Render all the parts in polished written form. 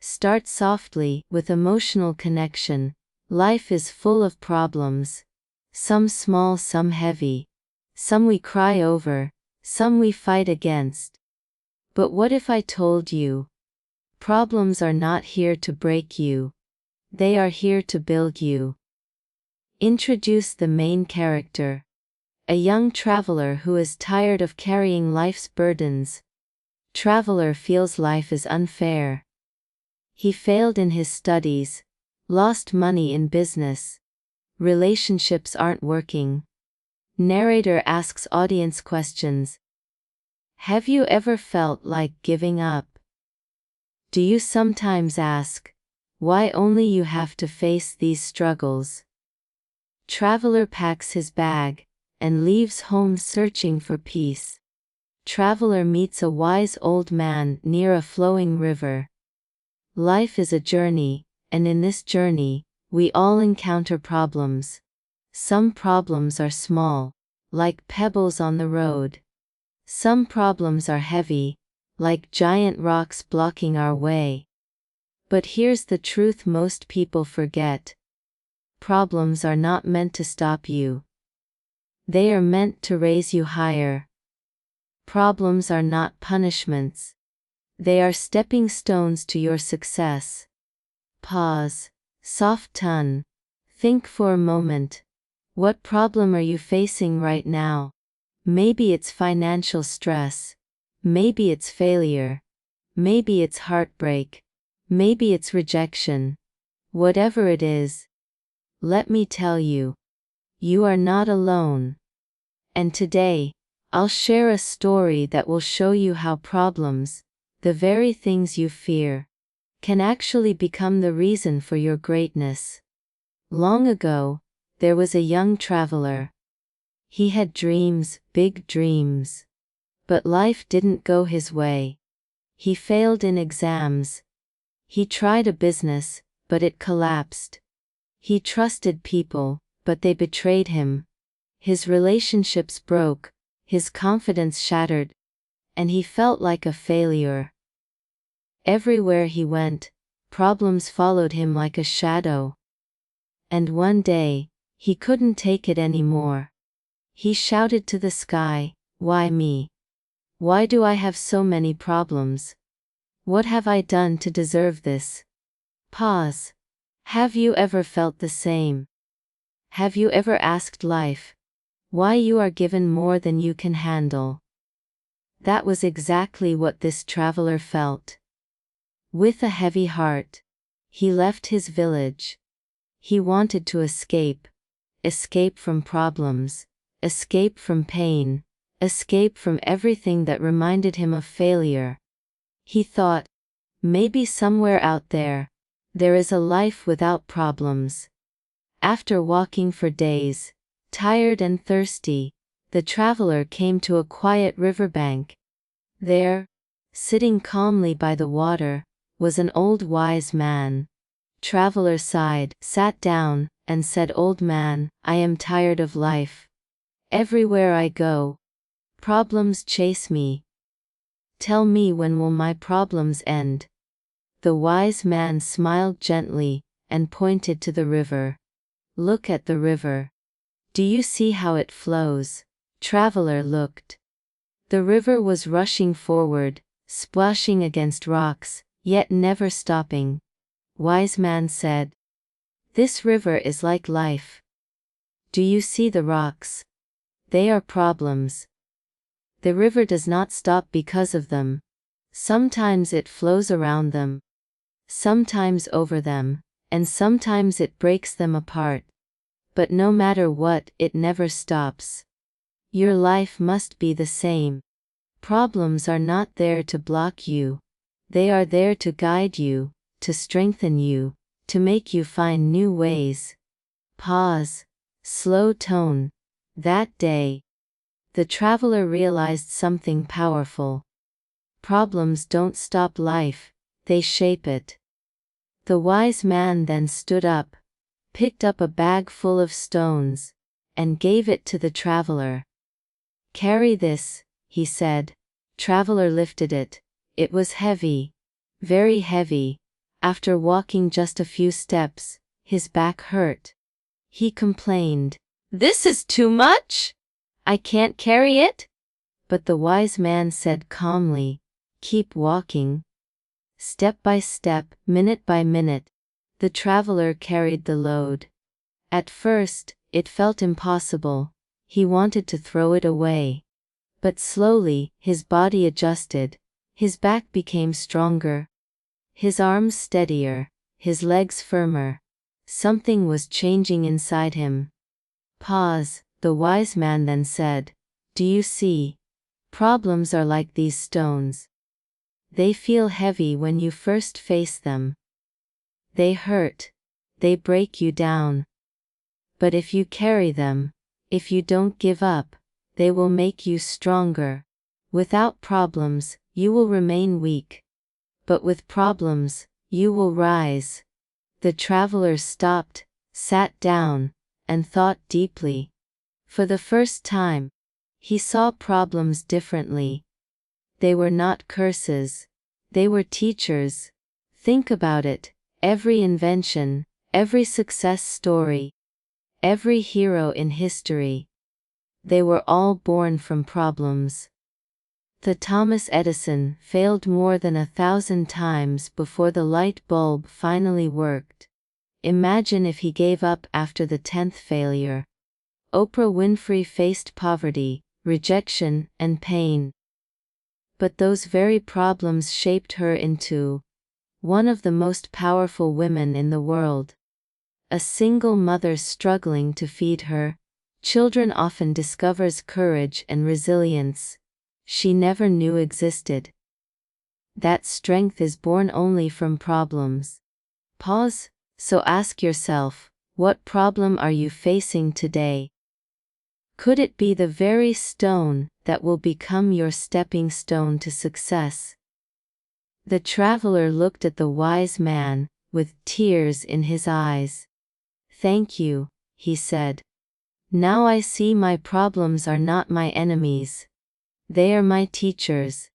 Start softly, with emotional connection. Life is full of problems. Some small, some heavy. Some we cry over, some we fight against. But what if I told you? Problems are not here to break you. They are here to build you. Introduce the main character. A young traveler who is tired of carrying life's burdens. Traveler feels life is unfair. He failed in his studies, lost money in business. Relationships aren't working. Narrator asks audience questions. Have you ever felt like giving up? Do you sometimes ask, why only you have to face these struggles? Traveler packs his bag and leaves home searching for peace. Traveler meets a wise old man near a flowing river. Life is a journey, and in this journey, we all encounter problems. Some problems are small, like pebbles on the road. Some problems are heavy, like giant rocks blocking our way. But here's the truth most people forget. Problems are not meant to stop you. They are meant to raise you higher. Problems are not punishments. They are stepping stones to your success. Pause. Soft tone. Think for a moment. What problem are you facing right now? Maybe it's financial stress. Maybe it's failure. Maybe it's heartbreak. Maybe it's rejection. Whatever it is, let me tell you, you are not alone. And today, I'll share a story that will show you how problems, the very things you fear, can actually become the reason for your greatness. Long ago, there was a young traveler. He had dreams, big dreams. But life didn't go his way. He failed in exams. He tried a business, but it collapsed. He trusted people, but they betrayed him. His relationships broke, his confidence shattered, and he felt like a failure. Everywhere he went, problems followed him like a shadow. And one day, he couldn't take it anymore. He shouted to the sky, "Why me? Why do I have so many problems? What have I done to deserve this?" Pause. Have you ever felt the same? Have you ever asked life, why you are given more than you can handle? That was exactly what this traveler felt. With a heavy heart, he left his village. He wanted to escape. Escape from problems. Escape from pain. Escape from everything that reminded him of failure. He thought, maybe somewhere out there is a life without problems. After walking for days, tired and thirsty, the traveler came to a quiet riverbank. There, sitting calmly by the water, was an old wise man. Traveler sighed, sat down, and said, "Old man, I am tired of life. Everywhere I go, problems chase me. Tell me, when will my problems end?" The wise man smiled gently and pointed to the river. "Look at the river. Do you see how it flows?" Traveler looked. The river was rushing forward, splashing against rocks, yet never stopping. Wise man said, "This river is like life. Do you see the rocks? They are problems. The river does not stop because of them. Sometimes it flows around them, sometimes over them, and sometimes it breaks them apart. But no matter what, it never stops. Your life must be the same. Problems are not there to block you. They are there to guide you, to strengthen you, to make you find new ways." Pause. Slow tone. That day, the traveler realized something powerful. Problems don't stop life, they shape it. The wise man then stood up, picked up a bag full of stones, and gave it to the traveler. "Carry this," he said. Traveler lifted it. It was heavy. Very heavy. After walking just a few steps, his back hurt. He complained, "This is too much! I can't carry it." But the wise man said calmly, "Keep walking." Step by step, minute by minute, the traveler carried the load. At first, it felt impossible. He wanted to throw it away. But slowly, his body adjusted, his back became stronger, his arms steadier, his legs firmer. Something was changing inside him. Pause, the wise man then said, "Do you see? Problems are like these stones. They feel heavy when you first face them. They hurt. They break you down. But if you carry them, if you don't give up, they will make you stronger. Without problems, you will remain weak. But with problems, you will rise." The traveler stopped, sat down, and thought deeply. For the first time, he saw problems differently. They were not curses. They were teachers. Think about it. Every invention, every success story, every hero in history, they were all born from problems. The Thomas Edison failed more than 1,000 times before the light bulb finally worked. Imagine if he gave up after the 10th failure. Oprah Winfrey faced poverty, rejection, and pain. But those very problems shaped her into one of the most powerful women in the world. A single mother struggling to feed her children often discovers courage and resilience she never knew existed. That strength is born only from problems. Pause, so ask yourself, what problem are you facing today? Could it be the very stone that will become your stepping stone to success? The traveler looked at the wise man, with tears in his eyes. "Thank you," he said. "Now I see my problems are not my enemies. They are my teachers.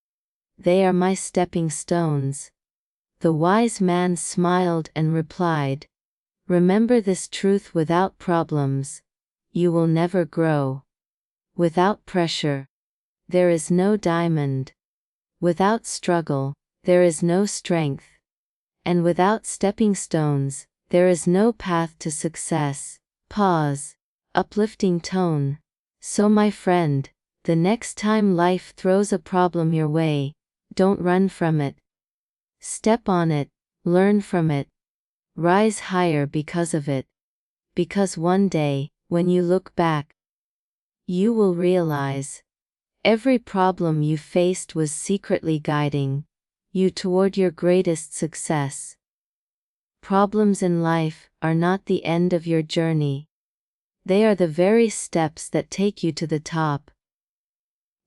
They are my stepping stones." The wise man smiled and replied, "Remember this truth: without problems, you will never grow. Without pressure, there is no diamond. Without struggle, there is no strength. And without stepping stones, there is no path to success." Pause. Uplifting tone. So my friend, the next time life throws a problem your way, don't run from it. Step on it, learn from it, rise higher because of it. Because one day, when you look back, you will realize every problem you faced was secretly guiding you toward your greatest success. Problems in life are not the end of your journey. They are the very steps that take you to the top.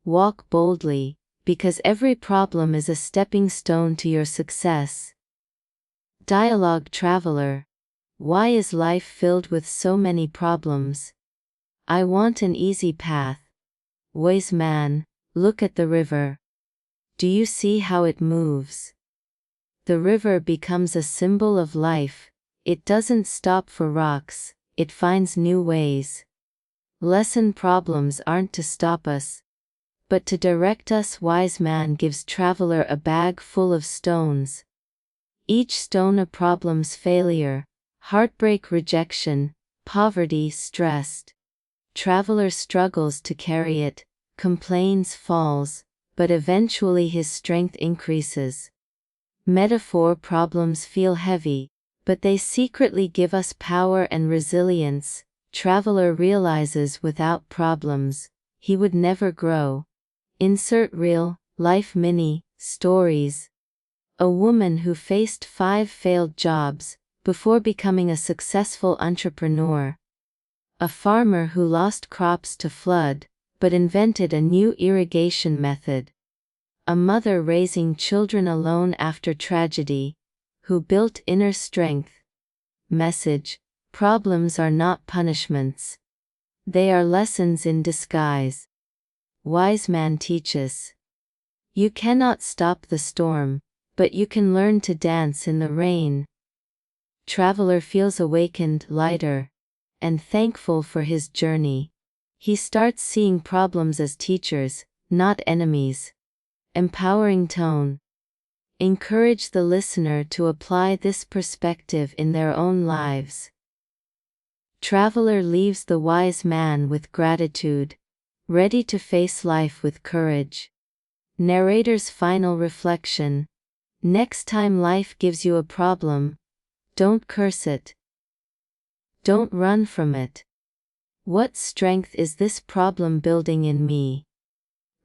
Walk boldly, because every problem is a stepping stone to your success. Dialogue traveler. Why is life filled with so many problems? I want an easy path. Wise man, look at the river. Do you see how it moves? The river becomes a symbol of life. It doesn't stop for rocks, it finds new ways. Lesson: problems aren't to stop us, but to direct us. Wise man gives traveler a bag full of stones. Each stone a problem's failure, heartbreak, rejection, poverty, stressed. Traveler struggles to carry it, complains, falls, but eventually his strength increases. Metaphor: problems feel heavy, but they secretly give us power and resilience. Traveler realizes without problems, he would never grow. Insert real life mini stories. A woman who faced 5 failed jobs before becoming a successful entrepreneur. A farmer who lost crops to flood, but invented a new irrigation method. A mother raising children alone after tragedy, who built inner strength. Message: problems are not punishments. They are lessons in disguise. Wise man teaches. You cannot stop the storm, but you can learn to dance in the rain. Traveler feels awakened, lighter, and thankful for his journey. He starts seeing problems as teachers, not enemies. Empowering tone. Encourage the listener to apply this perspective in their own lives. Traveler leaves the wise man with gratitude, ready to face life with courage. Narrator's final reflection. Next time life gives you a problem, don't curse it. Don't run from it. What strength is this problem building in me?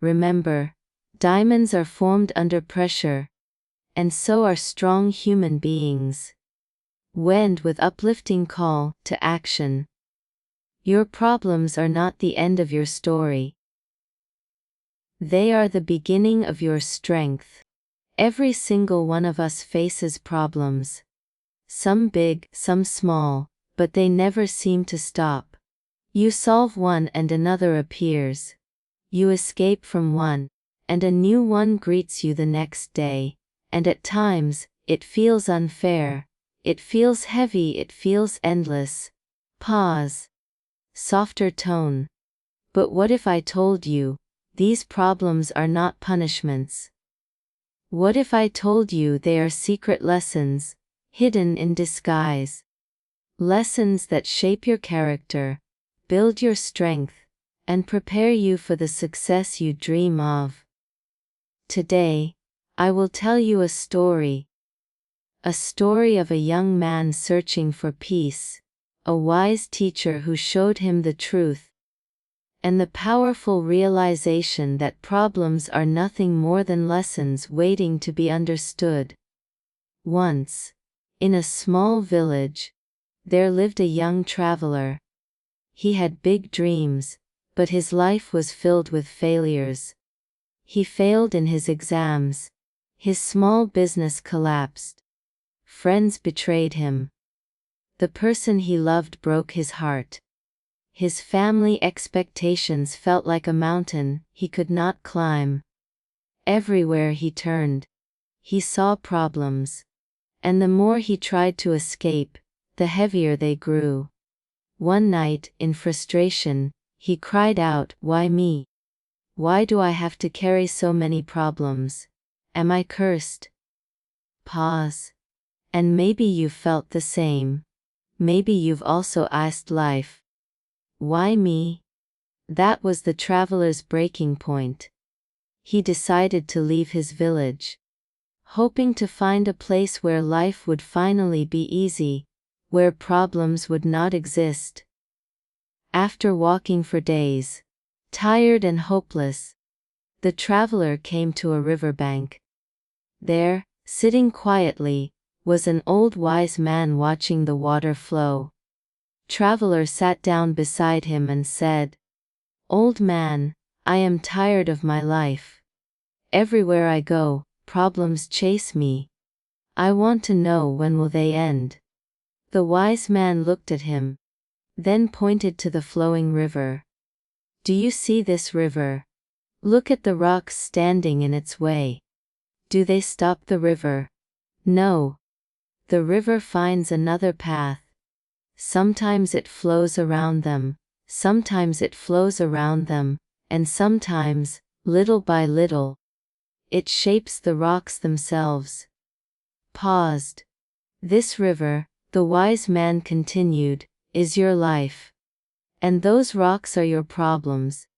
Remember, diamonds are formed under pressure, and so are strong human beings. End with uplifting call to action. Your problems are not the end of your story. They are the beginning of your strength. Every single one of us faces problems. Some big, some small, but they never seem to stop. You solve one and another appears. You escape from one, and a new one greets you the next day. And at times, it feels unfair. It feels heavy, it feels endless. Pause. Softer tone. But what if I told you, these problems are not punishments? What if I told you they are secret lessons, hidden in disguise? Lessons that shape your character, build your strength, and prepare you for the success you dream of. Today, I will tell you a story. A story of a young man searching for peace, a wise teacher who showed him the truth, and the powerful realization that problems are nothing more than lessons waiting to be understood. Once, in a small village, there lived a young traveler. He had big dreams, but his life was filled with failures. He failed in his exams. His small business collapsed. Friends betrayed him. The person he loved broke his heart. His family expectations felt like a mountain he could not climb. Everywhere he turned, he saw problems. And the more he tried to escape, the heavier they grew. One night, in frustration, he cried out, "Why me? Why do I have to carry so many problems? Am I cursed?" Pause. And maybe you felt the same. Maybe you've also asked life, why me? That was the traveler's breaking point. He decided to leave his village, hoping to find a place where life would finally be easy, where problems would not exist. After walking for days, tired and hopeless, the traveler came to a riverbank. There, sitting quietly, was an old wise man watching the water flow. Traveler sat down beside him and said, "Old man, I am tired of my life. Everywhere I go, problems chase me. I want to know when will they end." The wise man looked at him, then pointed to the flowing river. "Do you see this river? Look at the rocks standing in its way. Do they stop the river? No. The river finds another path. Sometimes it flows around them, sometimes it flows around them, and sometimes, little by little, it shapes the rocks themselves." Paused. This river, the wise man continued, is your life. And those rocks are your problems.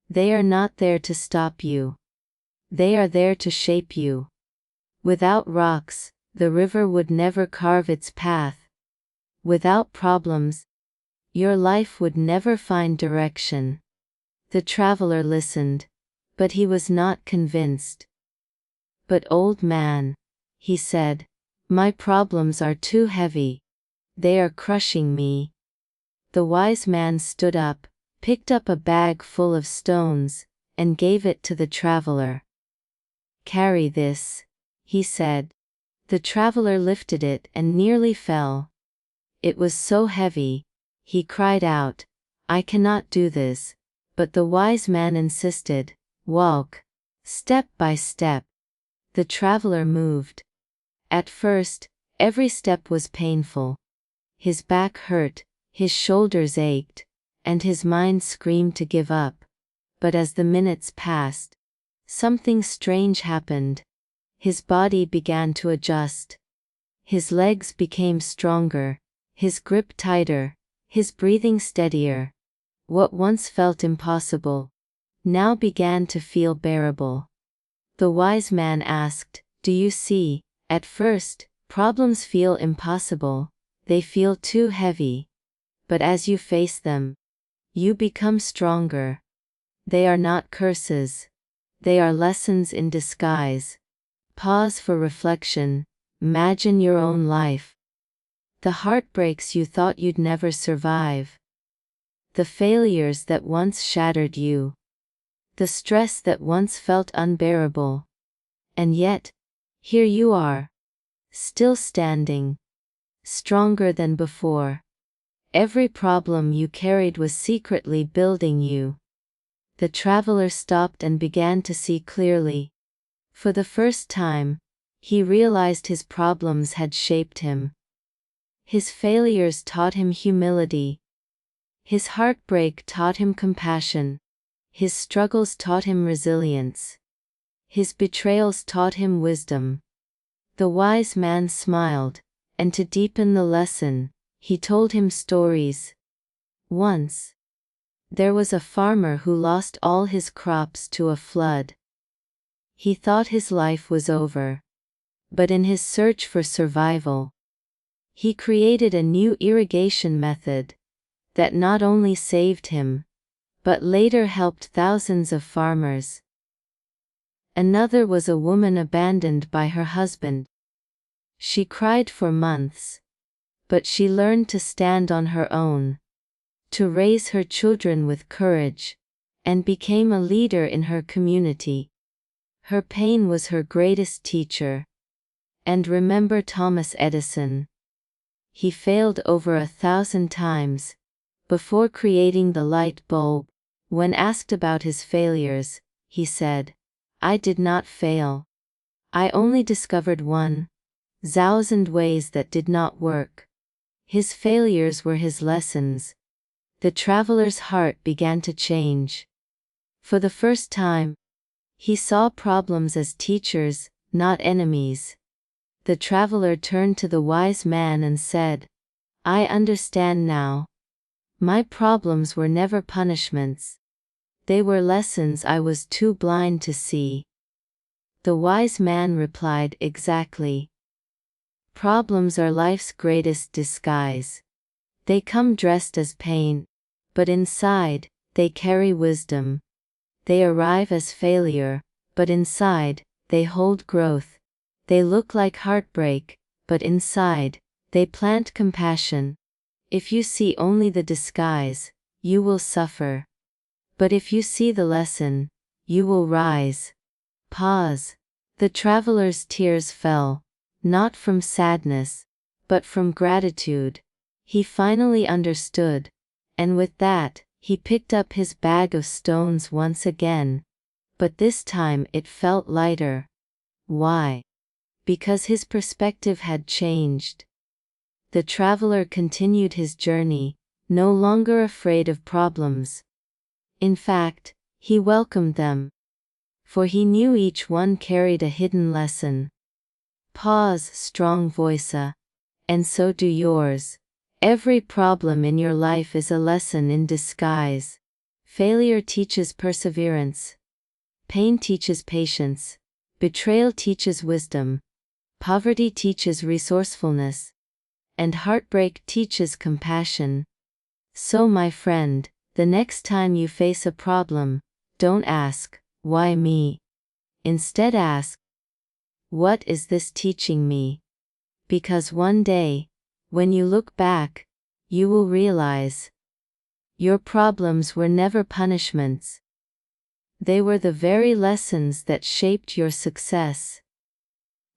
They are not there to stop you. They are there to shape you. Without rocks, the river would never carve its path. Without problems, your life would never find direction. The traveler listened, but he was not convinced. "But old man," he said, "my problems are too heavy. They are crushing me." The wise man stood up, picked up a bag full of stones, and gave it to the traveler. "Carry this," he said. The traveler lifted it and nearly fell. It was so heavy. He cried out, "I cannot do this." But the wise man insisted, "Walk, step by step. The traveler moved. At first, every step was painful. His back hurt, his shoulders ached, and his mind screamed to give up. But as the minutes passed, something strange happened. His body began to adjust. His legs became stronger, his grip tighter, his breathing steadier. What once felt impossible now began to feel bearable. The wise man asked, "Do you see? At first, problems feel impossible, they feel too heavy. But as you face them, you become stronger. They are not curses. They are lessons in disguise." Pause for reflection. Imagine your own life. The heartbreaks you thought you'd never survive. The failures that once shattered you. The stress that once felt unbearable. And yet, here you are. Still standing. Stronger than before. Every problem you carried was secretly building you. The traveler stopped and began to see clearly. For the first time, he realized his problems had shaped him. His failures taught him humility. His heartbreak taught him compassion. His struggles taught him resilience. His betrayals taught him wisdom. The wise man smiled, and to deepen the lesson, he told him stories. Once, there was a farmer who lost all his crops to a flood. He thought his life was over. But in his search for survival, he created a new irrigation method that not only saved him, but later helped thousands of farmers. Another was a woman abandoned by her husband. She cried for months, but she learned to stand on her own, to raise her children with courage, and became a leader in her community. Her pain was her greatest teacher. And remember Thomas Edison. He failed over 1,000 times before creating the light bulb. When asked about his failures, he said, "I did not fail. I only discovered 1,000 ways that did not work." His failures were his lessons. The traveler's heart began to change. For the first time, he saw problems as teachers, not enemies. The traveler turned to the wise man and said, "I understand now. My problems were never punishments. They were lessons I was too blind to see." The wise man replied, "Exactly. Problems are life's greatest disguise. They come dressed as pain, but inside, they carry wisdom. They arrive as failure, but inside, they hold growth. They look like heartbreak, but inside, they plant compassion. If you see only the disguise, you will suffer. But if you see the lesson, you will rise." Pause. The traveler's tears fell, not from sadness, but from gratitude. He finally understood, and with that, he picked up his bag of stones once again. But this time it felt lighter. Why? Because his perspective had changed. The traveler continued his journey, no longer afraid of problems. In fact, he welcomed them. For he knew each one carried a hidden lesson. Pause, strong voice. And so do yours. Every problem in your life is a lesson in disguise. Failure teaches perseverance. Pain teaches patience. Betrayal teaches wisdom. Poverty teaches resourcefulness. And heartbreak teaches compassion. So my friend, the next time you face a problem, don't ask, "Why me?" Instead ask, "What is this teaching me?" Because one day, when you look back, you will realize your problems were never punishments. They were the very lessons that shaped your success.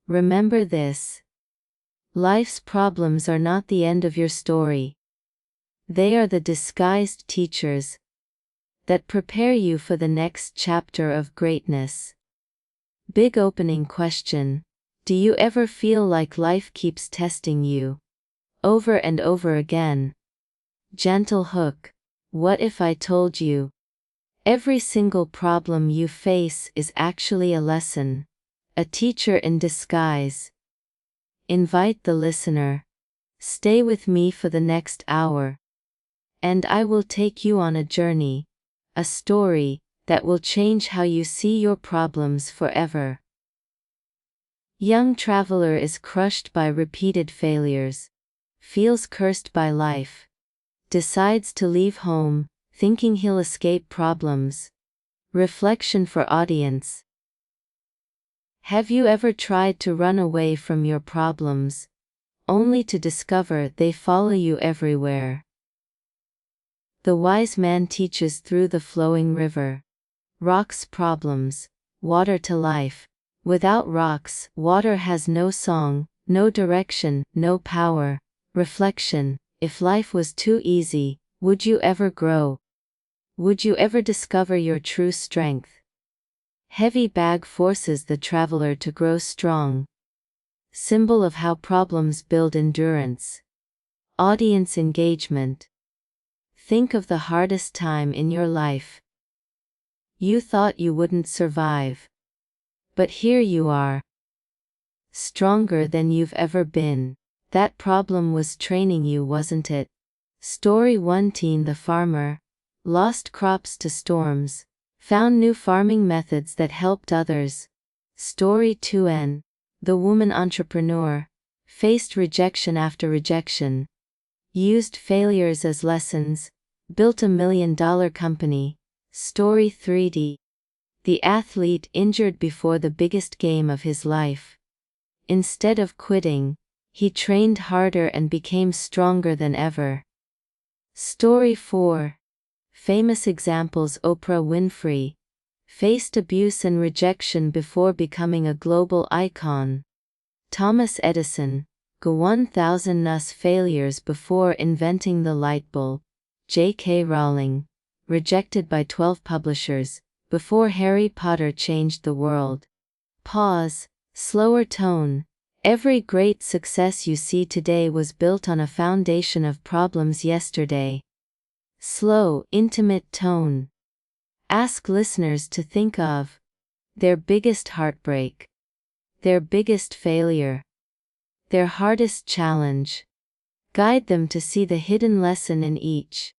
Remember this. Life's problems are not the end of your story. They are the disguised teachers that prepare you for the next chapter of greatness. Big opening question. Do you ever feel like life keeps testing you? Over and over again. Gentle hook. What if I told you? Every single problem you face is actually a lesson. A teacher in disguise. Invite the listener. Stay with me for the next hour. And I will take you on a journey. A story that will change how you see your problems forever. Young traveler is crushed by repeated failures. Feels cursed by life. Decides to leave home, thinking he'll escape problems. Reflection for audience. Have you ever tried to run away from your problems, only to discover they follow you everywhere? The wise man teaches through the flowing river. Rocks problems, water to life. Without rocks, water has no song, no direction, no power. Reflection. If life was too easy, would you ever grow? Would you ever discover your true strength? Heavy bag forces the traveler to grow strong. Symbol of how problems build endurance. Audience engagement. Think of the hardest time in your life. You thought you wouldn't survive. But here you are. Stronger than you've ever been. That problem was training you, wasn't it? Story 1. Teen the farmer. Lost crops to storms. Found new farming methods that helped others. Story 2. N. The woman entrepreneur. Faced rejection after rejection. Used failures as lessons. Built $1 million company. Story 3. D. The athlete injured before the biggest game of his life. Instead of quitting, he trained harder and became stronger than ever. Story 4. Famous examples. Oprah Winfrey faced abuse and rejection before becoming a global icon. Thomas Edison go 1,000 failures before inventing the light bulb. J.K. Rowling rejected by 12 publishers before Harry Potter changed the world. Pause. Slower tone. Every great success you see today was built on a foundation of problems yesterday. Slow, intimate tone. Ask listeners to think of their biggest heartbreak, their biggest failure, their hardest challenge. Guide them to see the hidden lesson in each.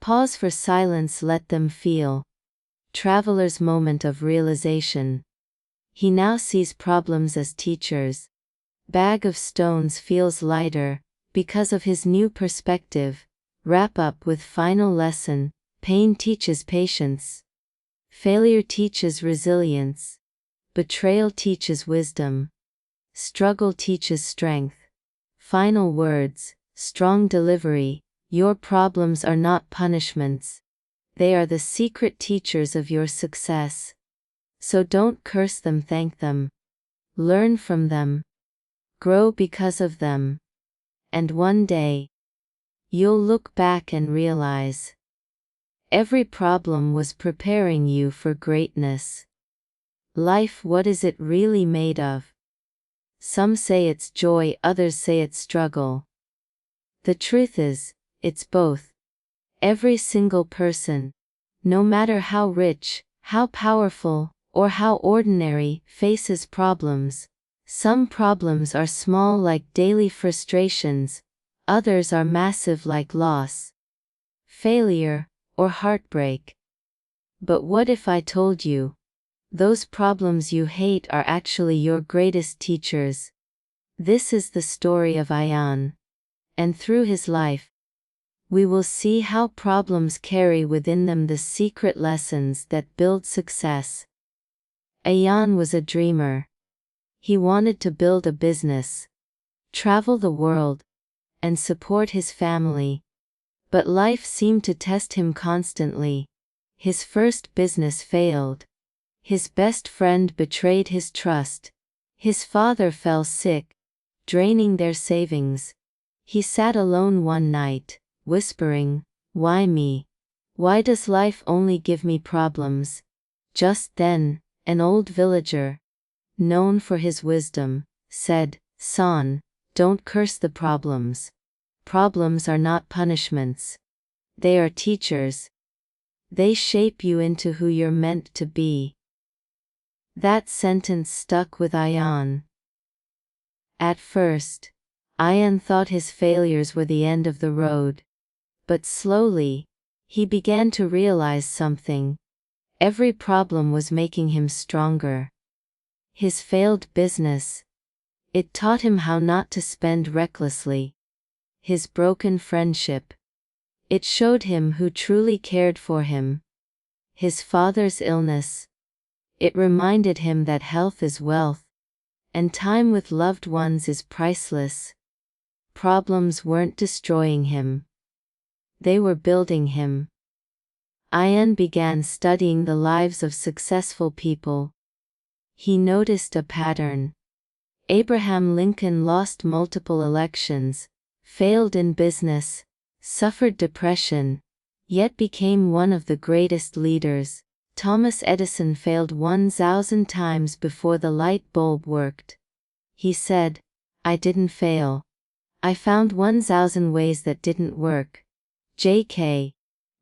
Pause for silence. Let them feel. Traveler's moment of realization. He now sees problems as teachers. Bag of stones feels lighter because of his new perspective. Wrap up with final lesson. Pain teaches patience. Failure teaches resilience. Betrayal teaches wisdom. Struggle teaches strength. Final words. Strong delivery. Your problems are not punishments. They are the secret teachers of your success. So don't curse them, thank them. Learn from them. Grow because of them. And one day, you'll look back and realize every problem was preparing you for greatness. Life, what is it really made of? Some say it's joy, others say it's struggle. The truth is, it's both. Every single person, no matter how rich, how powerful, or how ordinary, faces problems. Some problems are small like daily frustrations, others are massive like loss, failure, or heartbreak. But what if I told you, those problems you hate are actually your greatest teachers? This is the story of Ayan. And through his life, we will see how problems carry within them the secret lessons that build success. Ayan was a dreamer. He wanted to build a business, travel the world, and support his family. But life seemed to test him constantly. His first business failed. His best friend betrayed his trust. His father fell sick, draining their savings. He sat alone one night, whispering, "Why me? Why does life only give me problems?" Just then, an old villager, known for his wisdom, said, "Son, don't curse the problems. Problems are not punishments. They are teachers. They shape you into who you're meant to be." That sentence stuck with Ayan. At first, Ayan thought his failures were the end of the road. But slowly, he began to realize something. Every problem was making him stronger. His failed business, it taught him how not to spend recklessly. His broken friendship, it showed him who truly cared for him. His father's illness, it reminded him that health is wealth, and time with loved ones is priceless. Problems weren't destroying him. They were building him. Ayan began studying the lives of successful people. He noticed a pattern. Abraham Lincoln lost multiple elections, failed in business, suffered depression, yet became one of the greatest leaders. Thomas Edison failed 1,000 times before the light bulb worked. He said, "I didn't fail. I found 1,000 ways that didn't work." J.K.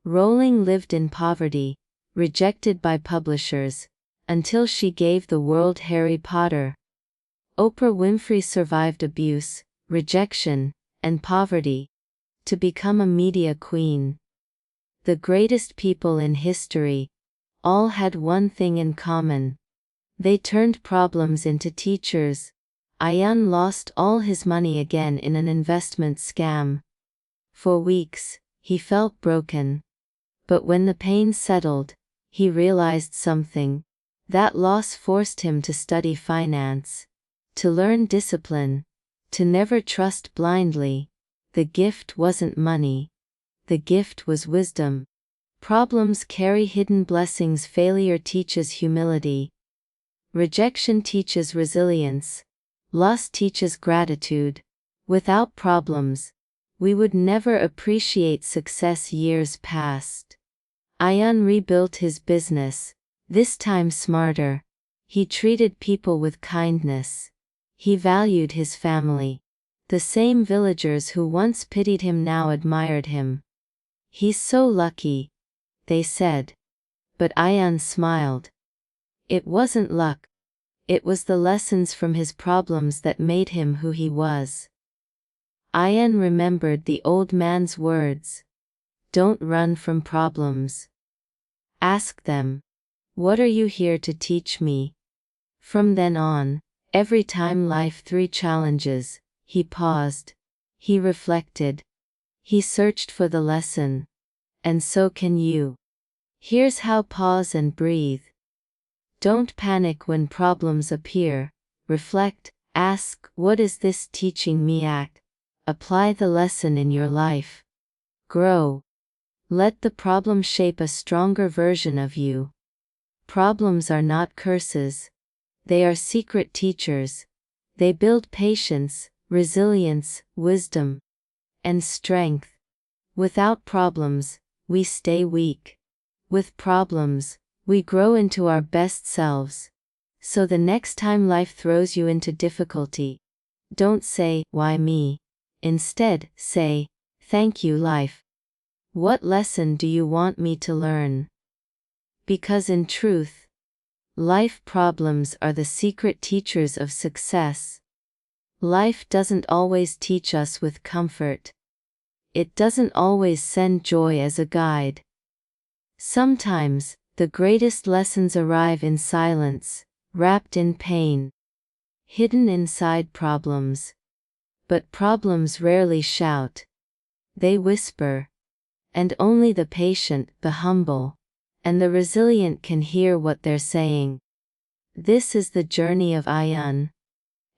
Rowling lived in poverty, rejected by publishers, until she gave the world Harry Potter. Oprah Winfrey survived abuse, rejection, and poverty to become a media queen. The greatest people in history all had one thing in common. They turned problems into teachers. Ayan lost all his money again in an investment scam. For weeks, he felt broken. But when the pain settled, he realized something. That loss forced him to study finance, to learn discipline, to never trust blindly. The gift wasn't money. The gift was wisdom. Problems carry hidden blessings. Failure teaches humility. Rejection teaches resilience. Loss teaches gratitude. Without problems, we would never appreciate success. Years passed. Ayan rebuilt his business, this time smarter. He treated people with kindness. He valued his family. The same villagers who once pitied him now admired him. "He's so lucky," they said. But Ayan smiled. It wasn't luck. It was the lessons from his problems that made him who he was. Ayan remembered the old man's words. Don't run from problems. Ask them, "What are you here to teach me?" From then on, every time life threw challenges, he paused. He reflected. He searched for the lesson. And so can you. Here's how: pause and breathe. Don't panic when problems appear. Reflect, ask, "What is this teaching me?" Act. Apply the lesson in your life. Grow. Let the problem shape a stronger version of you. Problems are not curses. They are secret teachers. They build patience, resilience, wisdom, and strength. Without problems, we stay weak. With problems, we grow into our best selves. So the next time life throws you into difficulty, don't say, "Why me?" Instead, say, "Thank you, life. What lesson do you want me to learn?" Because in truth, life problems are the secret teachers of success. Life doesn't always teach us with comfort. It doesn't always send joy as a guide. Sometimes, the greatest lessons arrive in silence, wrapped in pain, hidden inside problems. But problems rarely shout. They whisper. And only the patient, the humble, and the resilient can hear what they're saying. This is the journey of Ayan.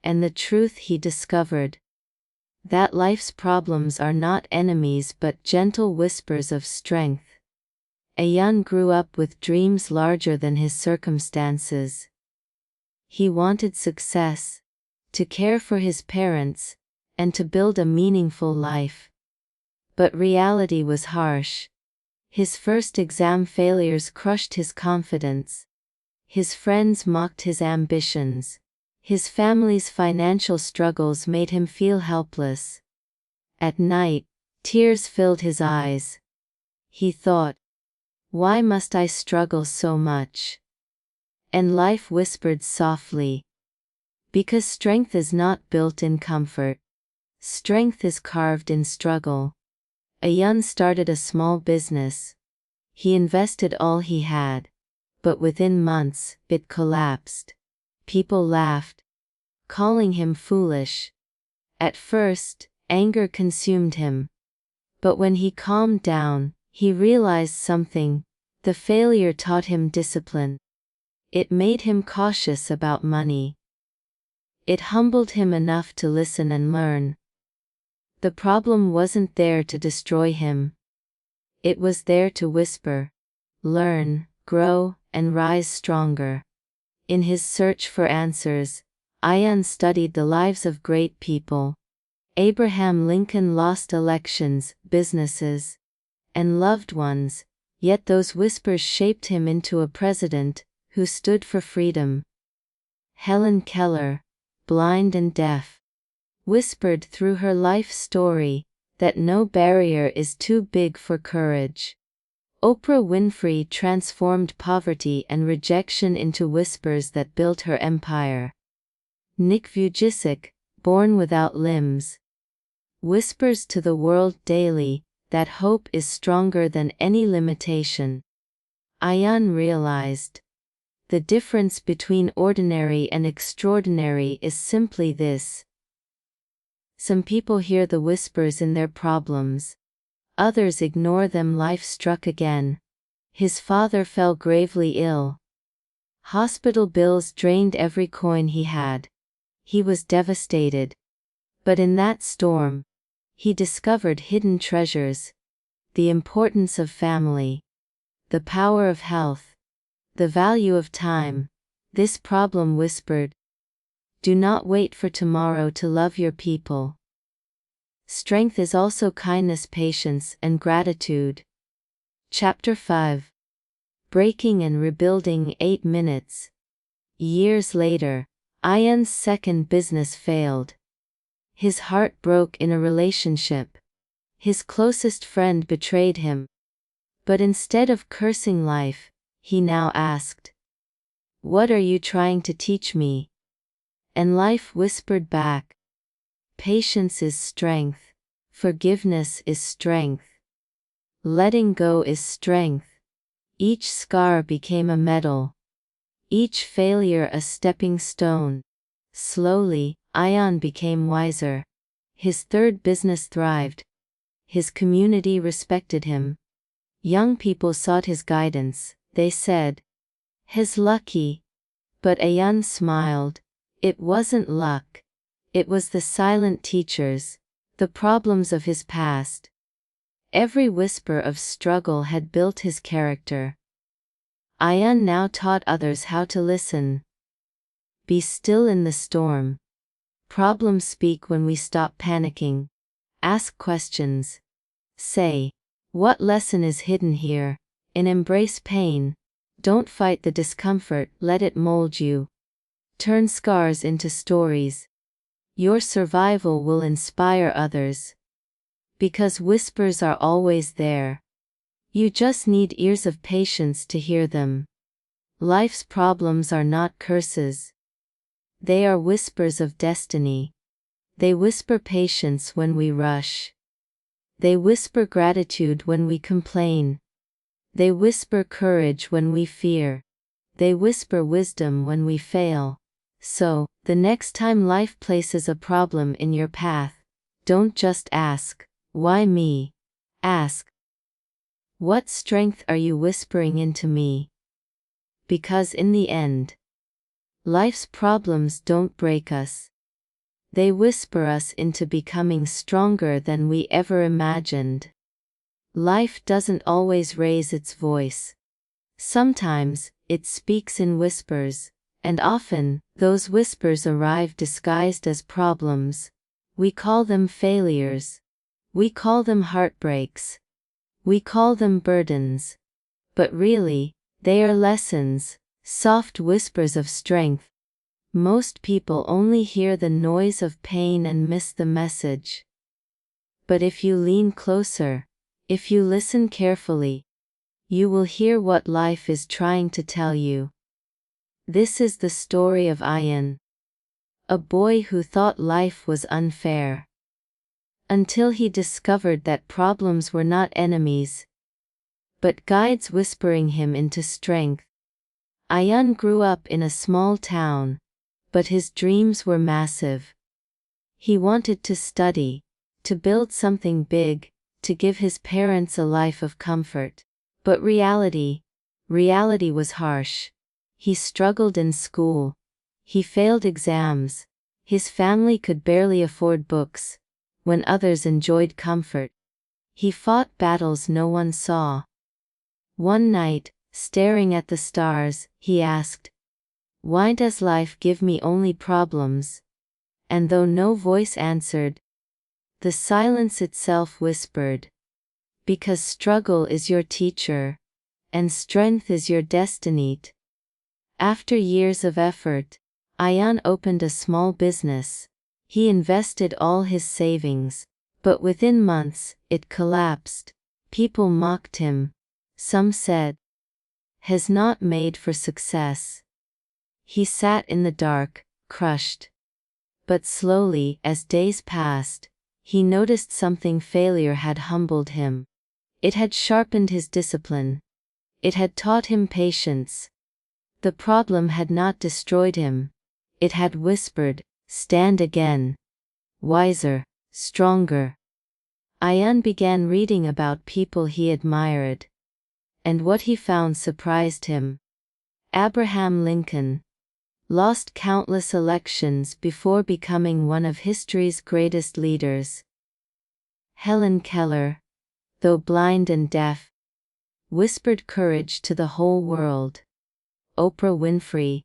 And the truth he discovered: that life's problems are not enemies but gentle whispers of strength. Ayan grew up with dreams larger than his circumstances. He wanted success, to care for his parents, and to build a meaningful life. But reality was harsh. His first exam failures crushed his confidence. His friends mocked his ambitions. His family's financial struggles made him feel helpless. At night, tears filled his eyes. He thought, "Why must I struggle so much?" And life whispered softly, "Because strength is not built in comfort. Strength is carved in struggle." Ayan started a small business. He invested all he had. But within months, it collapsed. People laughed, calling him foolish. At first, anger consumed him. But when he calmed down, he realized something. The failure taught him discipline. It made him cautious about money. It humbled him enough to listen and learn. The problem wasn't there to destroy him. It was there to whisper, learn, grow, and rise stronger. In his search for answers, Ayan studied the lives of great people. Abraham Lincoln lost elections, businesses, and loved ones, yet those whispers shaped him into a president who stood for freedom. Helen Keller, blind and deaf, whispered through her life story that no barrier is too big for courage. Oprah Winfrey transformed poverty and rejection into whispers that built her empire. Nick Vujicic, born without limbs, whispers to the world daily that hope is stronger than any limitation. Ayan realized, the difference between ordinary and extraordinary is simply this. Some people hear the whispers in their problems. Others ignore them. Life struck again. His father fell gravely ill. Hospital bills drained every coin he had. He was devastated. But in that storm, he discovered hidden treasures. The importance of family. The power of health. The value of time. This problem whispered, "Do not wait for tomorrow to love your people." Strength is also kindness, patience, and gratitude. Chapter 5. Breaking and Rebuilding 8 minutes. Years later, Ayan's second business failed. His heart broke in a relationship. His closest friend betrayed him. But instead of cursing life, he now asked, "What are you trying to teach me?" And life whispered back, "Patience is strength. Forgiveness is strength. Letting go is strength." Each scar became a medal. Each failure a stepping stone. Slowly, Ayan became wiser. His third business thrived. His community respected him. Young people sought his guidance. They said, "He's lucky." But Ayan smiled. It wasn't luck. It was the silent teachers, the problems of his past. Every whisper of struggle had built his character. Ayan now taught others how to listen. Be still in the storm. Problems speak when we stop panicking. Ask questions. Say, "What lesson is hidden here?" And embrace pain. Don't fight the discomfort, let it mold you. Turn scars into stories. Your survival will inspire others. Because whispers are always there. You just need ears of patience to hear them. Life's problems are not curses. They are whispers of destiny. They whisper patience when we rush. They whisper gratitude when we complain. They whisper courage when we fear. They whisper wisdom when we fail. So, the next time life places a problem in your path, don't just ask, "Why me?" Ask, "What strength are you whispering into me?" Because in the end, life's problems don't break us. They whisper us into becoming stronger than we ever imagined. Life doesn't always raise its voice. Sometimes, it speaks in whispers. And often, those whispers arrive disguised as problems. We call them failures. We call them heartbreaks. We call them burdens. But really, they are lessons, soft whispers of strength. Most people only hear the noise of pain and miss the message. But if you lean closer, if you listen carefully, you will hear what life is trying to tell you. This is the story of Ayan, a boy who thought life was unfair, until he discovered that problems were not enemies, but guides whispering him into strength. Ayan grew up in a small town, but his dreams were massive. He wanted to study, to build something big, to give his parents a life of comfort. But reality was harsh. He struggled in school. He failed exams. His family could barely afford books, when others enjoyed comfort. He fought battles no one saw. One night, staring at the stars, he asked, "Why does life give me only problems?" And though no voice answered, the silence itself whispered, "Because struggle is your teacher, and strength is your destiny." After years of effort, Ayan opened a small business. He invested all his savings, but within months, it collapsed. People mocked him. Some said, "Has not made for success." He sat in the dark, crushed. But slowly, as days passed, he noticed something. Failure had humbled him. It had sharpened his discipline. It had taught him patience. The problem had not destroyed him. It had whispered, "Stand again." Wiser, stronger. Ayan began reading about people he admired. And what he found surprised him. Abraham Lincoln lost countless elections before becoming one of history's greatest leaders. Helen Keller, though blind and deaf, whispered courage to the whole world. Oprah Winfrey,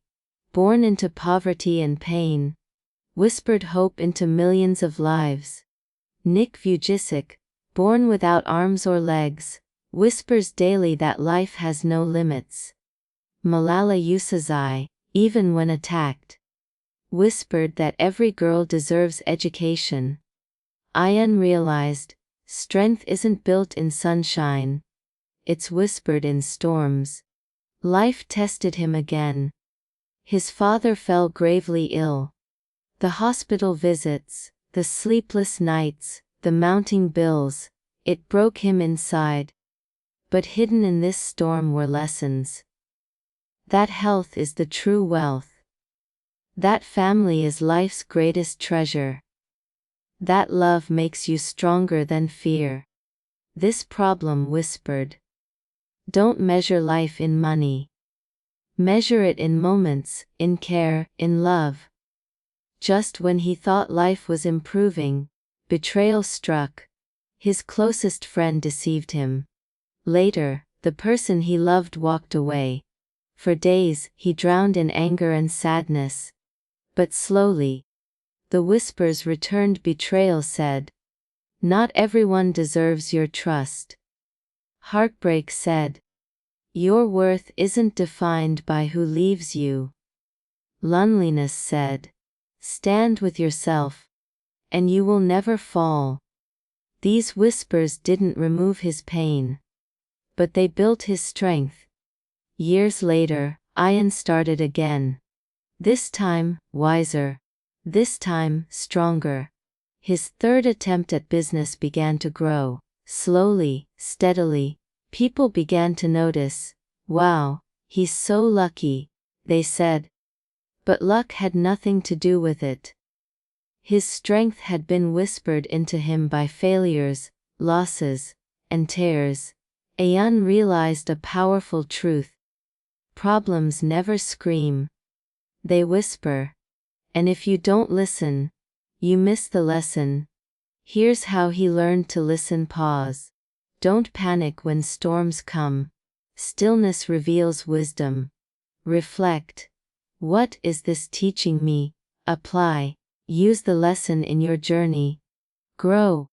born into poverty and pain, whispered hope into millions of lives. Nick Vujicic, born without arms or legs, whispers daily that life has no limits. Malala Yousafzai, even when attacked, whispered that every girl deserves education. Ayan realized, strength isn't built in sunshine. It's whispered in storms. Life tested him again. His father fell gravely ill. The hospital visits, the sleepless nights, the mounting bills, it broke him inside. But hidden in this storm were lessons. That health is the true wealth. That family is life's greatest treasure. That love makes you stronger than fear. This problem whispered. Don't measure life in money. Measure it in moments, in care, in love. Just when he thought life was improving, betrayal struck. His closest friend deceived him. Later, the person he loved walked away. For days, he drowned in anger and sadness. But slowly, the whispers returned. Betrayal said, "Not everyone deserves your trust." Heartbreak said, "Your worth isn't defined by who leaves you." Loneliness said, "Stand with yourself, and you will never fall." These whispers didn't remove his pain, but they built his strength. Years later, Ayan started again. This time, wiser. This time, stronger. His third attempt at business began to grow. Slowly, steadily, people began to notice. "Wow, he's so lucky," they said. But luck had nothing to do with it. His strength had been whispered into him by failures, losses, and tears. Ayan realized a powerful truth. Problems never scream. They whisper. And if you don't listen, you miss the lesson. Here's how he learned to listen. Pause. Don't panic when storms come. Stillness reveals wisdom. Reflect. What is this teaching me? Apply. Use the lesson in your journey. Grow.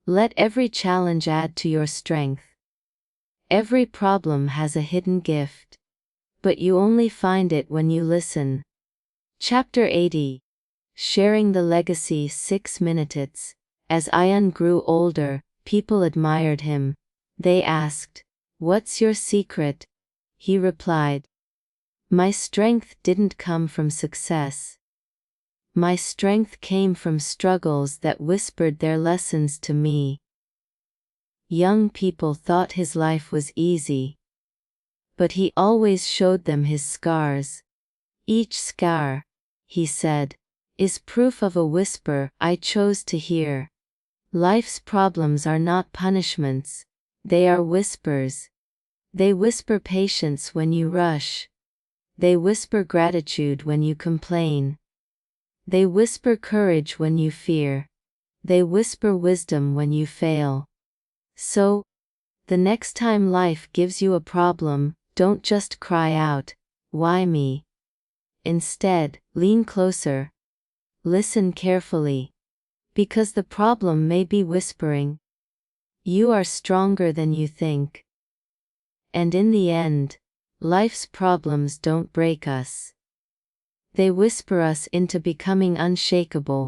Let every challenge add to your strength. Every problem has a hidden gift. But you only find it when you listen. Chapter 80. Sharing the Legacy. 6 minutes. As Ian grew older, people admired him. They asked, "What's your secret?" He replied, "My strength didn't come from success. My strength came from struggles that whispered their lessons to me." Young people thought his life was easy. But he always showed them his scars. "Each scar," he said, "is proof of a whisper I chose to hear." Life's problems are not punishments, they are whispers. They whisper patience when you rush. They whisper gratitude when you complain. They whisper courage when you fear. They whisper wisdom when you fail. So, the next time life gives you a problem, don't just cry out, "Why me?" Instead, lean closer. Listen carefully. Because the problem may be whispering, "You are stronger than you think." And in the end, life's problems don't break us. They whisper us into becoming unshakable.